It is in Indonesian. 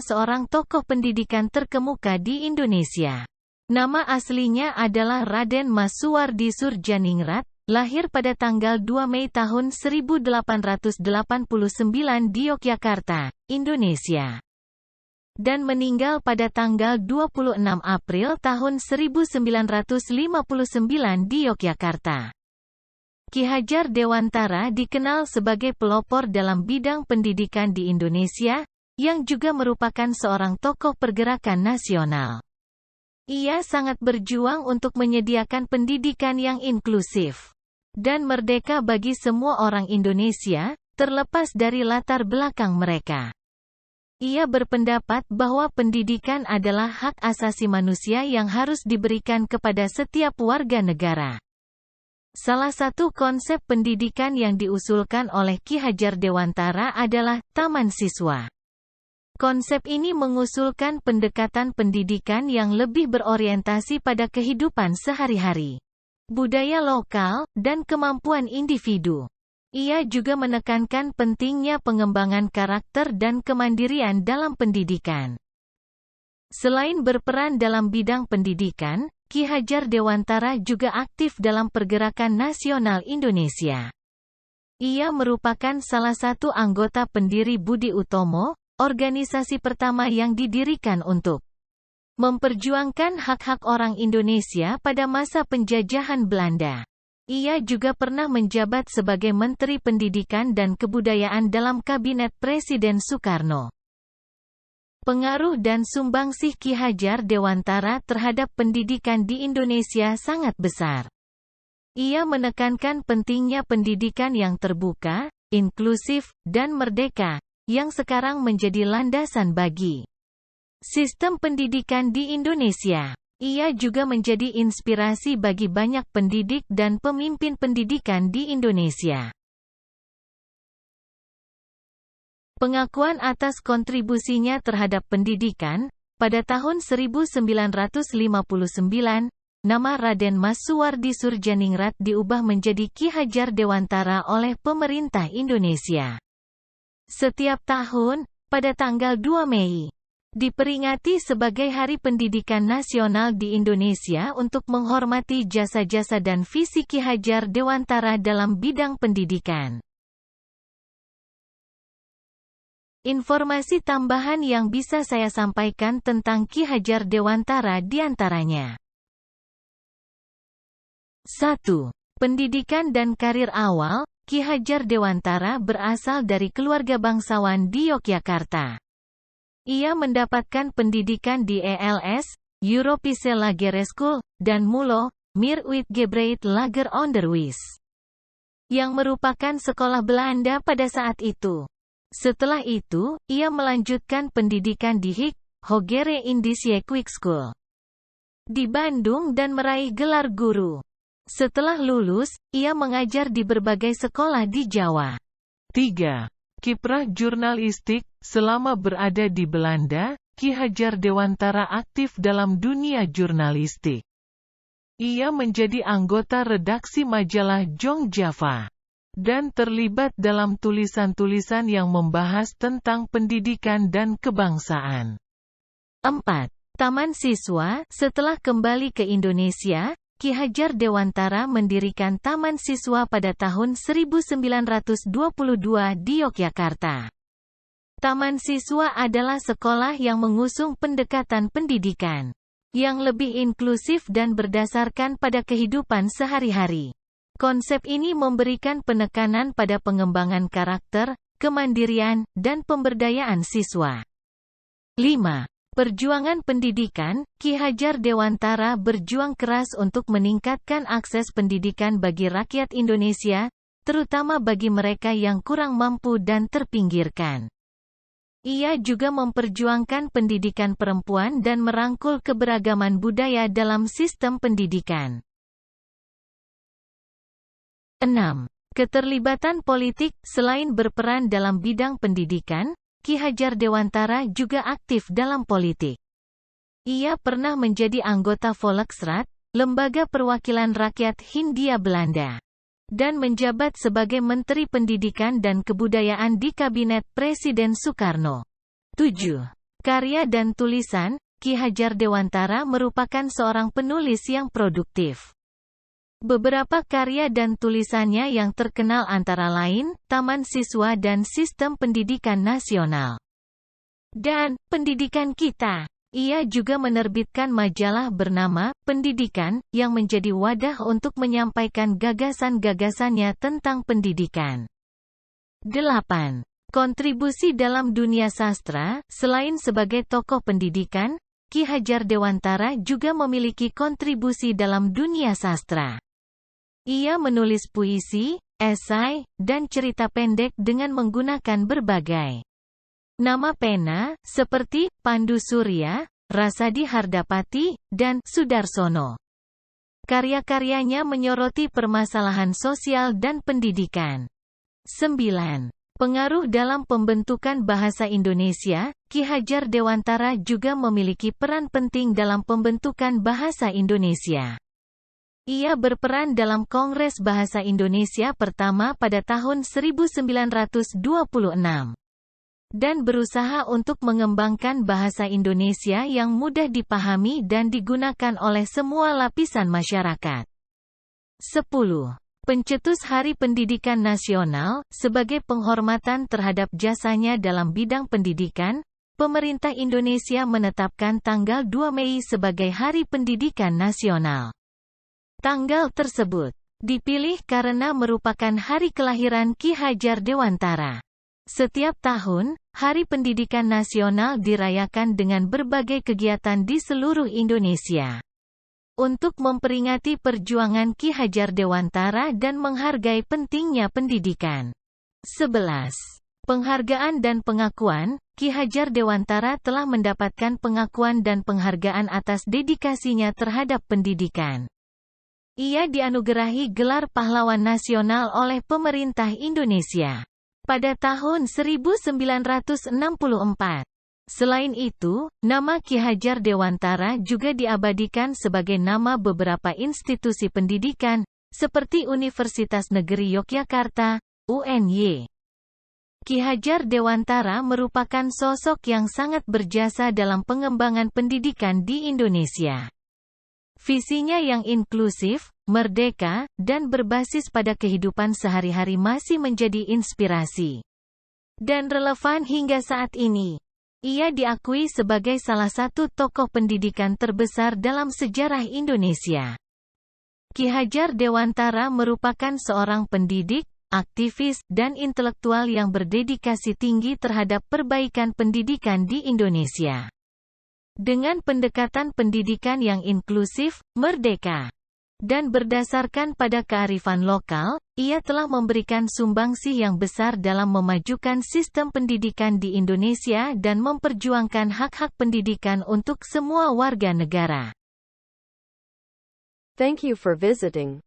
adalah seorang tokoh pendidikan terkemuka di Indonesia. Nama aslinya adalah Raden Mas Suwardi Surjaningrat, lahir pada tanggal 2 Mei tahun 1889 di Yogyakarta, Indonesia. Dan meninggal pada tanggal 26 April tahun 1959 di Yogyakarta. Ki Hajar Dewantara dikenal sebagai pelopor dalam bidang pendidikan di Indonesia, yang juga merupakan seorang tokoh pergerakan nasional. Ia sangat berjuang untuk menyediakan pendidikan yang inklusif dan merdeka bagi semua orang Indonesia, terlepas dari latar belakang mereka. Ia berpendapat bahwa pendidikan adalah hak asasi manusia yang harus diberikan kepada setiap warga negara. Salah satu konsep pendidikan yang diusulkan oleh Ki Hajar Dewantara adalah Taman Siswa. Konsep ini mengusulkan pendekatan pendidikan yang lebih berorientasi pada kehidupan sehari-hari, budaya lokal, dan kemampuan individu. Ia juga menekankan pentingnya pengembangan karakter dan kemandirian dalam pendidikan. Selain berperan dalam bidang pendidikan, Ki Hajar Dewantara juga aktif dalam Pergerakan Nasional Indonesia. Ia merupakan salah satu anggota pendiri Budi Utomo, organisasi pertama yang didirikan untuk memperjuangkan hak-hak orang Indonesia pada masa penjajahan Belanda. Ia juga pernah menjabat sebagai Menteri Pendidikan dan Kebudayaan dalam Kabinet Presiden Soekarno. Pengaruh dan sumbangsih Ki Hajar Dewantara terhadap pendidikan di Indonesia sangat besar. Ia menekankan pentingnya pendidikan yang terbuka, inklusif, dan merdeka, yang sekarang menjadi landasan bagi sistem pendidikan di Indonesia. Ia juga menjadi inspirasi bagi banyak pendidik dan pemimpin pendidikan di Indonesia. Pengakuan atas kontribusinya terhadap pendidikan, pada tahun 1959, nama Raden Mas Suwardi Surjaningrat diubah menjadi Ki Hajar Dewantara oleh pemerintah Indonesia. Setiap tahun, pada tanggal 2 Mei, diperingati sebagai Hari Pendidikan Nasional di Indonesia untuk menghormati jasa-jasa dan visi Ki Hajar Dewantara dalam bidang pendidikan. Informasi tambahan yang bisa saya sampaikan tentang Ki Hajar Dewantara diantaranya: 1. Pendidikan dan karir awal. Ki Hajar Dewantara berasal dari keluarga bangsawan di Yogyakarta. Ia mendapatkan pendidikan di ELS, Europische Lagerschool, dan MULO, Mir Uitgebreid Lager Onderwijs, yang merupakan sekolah Belanda pada saat itu. Setelah itu, ia melanjutkan pendidikan di HIK, Hogere Indische Quickschool, di Bandung dan meraih gelar guru. Setelah lulus, ia mengajar di berbagai sekolah di Jawa. 3. Kiprah jurnalistik. Selama berada di Belanda, Ki Hajar Dewantara aktif dalam dunia jurnalistik. Ia menjadi anggota redaksi majalah Jong Java dan terlibat dalam tulisan-tulisan yang membahas tentang pendidikan dan kebangsaan. 4. Taman Siswa. Setelah kembali ke Indonesia, Ki Hajar Dewantara mendirikan Taman Siswa pada tahun 1922 di Yogyakarta. Taman Siswa adalah sekolah yang mengusung pendekatan pendidikan yang lebih inklusif dan berdasarkan pada kehidupan sehari-hari. Konsep ini memberikan penekanan pada pengembangan karakter, kemandirian, dan pemberdayaan siswa. 5. Perjuangan pendidikan. Ki Hajar Dewantara berjuang keras untuk meningkatkan akses pendidikan bagi rakyat Indonesia, terutama bagi mereka yang kurang mampu dan terpinggirkan. Ia juga memperjuangkan pendidikan perempuan dan merangkul keberagaman budaya dalam sistem pendidikan. 6. Keterlibatan politik. Selain berperan dalam bidang pendidikan, Ki Hajar Dewantara juga aktif dalam politik. Ia pernah menjadi anggota Volksraad, Lembaga Perwakilan Rakyat Hindia Belanda, dan menjabat sebagai Menteri Pendidikan dan Kebudayaan di Kabinet Presiden Soekarno. 7. Karya dan tulisan, Ki Hajar Dewantara merupakan seorang penulis yang produktif. Beberapa karya dan tulisannya yang terkenal antara lain, Taman Siswa dan Sistem Pendidikan Nasional, dan Pendidikan Kita. Ia juga menerbitkan majalah bernama Pendidikan, yang menjadi wadah untuk menyampaikan gagasan-gagasannya tentang pendidikan. 8. Kontribusi dalam dunia sastra. Selain sebagai tokoh pendidikan, Ki Hajar Dewantara juga memiliki kontribusi dalam dunia sastra. Ia menulis puisi, esai, dan cerita pendek dengan menggunakan berbagai nama pena, seperti Pandu Surya, Rasadi Hardapati, dan Sudarsono. Karya-karyanya menyoroti permasalahan sosial dan pendidikan. 9. Pengaruh dalam pembentukan bahasa Indonesia. Ki Hajar Dewantara juga memiliki peran penting dalam pembentukan bahasa Indonesia. Ia berperan dalam Kongres Bahasa Indonesia pertama pada tahun 1926, dan berusaha untuk mengembangkan bahasa Indonesia yang mudah dipahami dan digunakan oleh semua lapisan masyarakat. 10. Pencetus Hari Pendidikan Nasional. Sebagai penghormatan terhadap jasanya dalam bidang pendidikan, pemerintah Indonesia menetapkan tanggal 2 Mei sebagai Hari Pendidikan Nasional. Tanggal tersebut dipilih karena merupakan hari kelahiran Ki Hajar Dewantara. Setiap tahun, Hari Pendidikan Nasional dirayakan dengan berbagai kegiatan di seluruh Indonesia untuk memperingati perjuangan Ki Hajar Dewantara dan menghargai pentingnya pendidikan. 11. Penghargaan dan pengakuan. Ki Hajar Dewantara telah mendapatkan pengakuan dan penghargaan atas dedikasinya terhadap pendidikan. Ia dianugerahi gelar Pahlawan Nasional oleh pemerintah Indonesia pada tahun 1964. Selain itu, nama Ki Hajar Dewantara juga diabadikan sebagai nama beberapa institusi pendidikan, seperti Universitas Negeri Yogyakarta, UNY. Ki Hajar Dewantara merupakan sosok yang sangat berjasa dalam pengembangan pendidikan di Indonesia. Visinya yang inklusif, merdeka, dan berbasis pada kehidupan sehari-hari masih menjadi inspirasi dan relevan hingga saat ini. Ia diakui sebagai salah satu tokoh pendidikan terbesar dalam sejarah Indonesia. Ki Hajar Dewantara merupakan seorang pendidik, aktivis, dan intelektual yang berdedikasi tinggi terhadap perbaikan pendidikan di Indonesia. Dengan pendekatan pendidikan yang inklusif, merdeka, dan berdasarkan pada kearifan lokal, ia telah memberikan sumbangsih yang besar dalam memajukan sistem pendidikan di Indonesia dan memperjuangkan hak-hak pendidikan untuk semua warga negara. Thank you for visiting.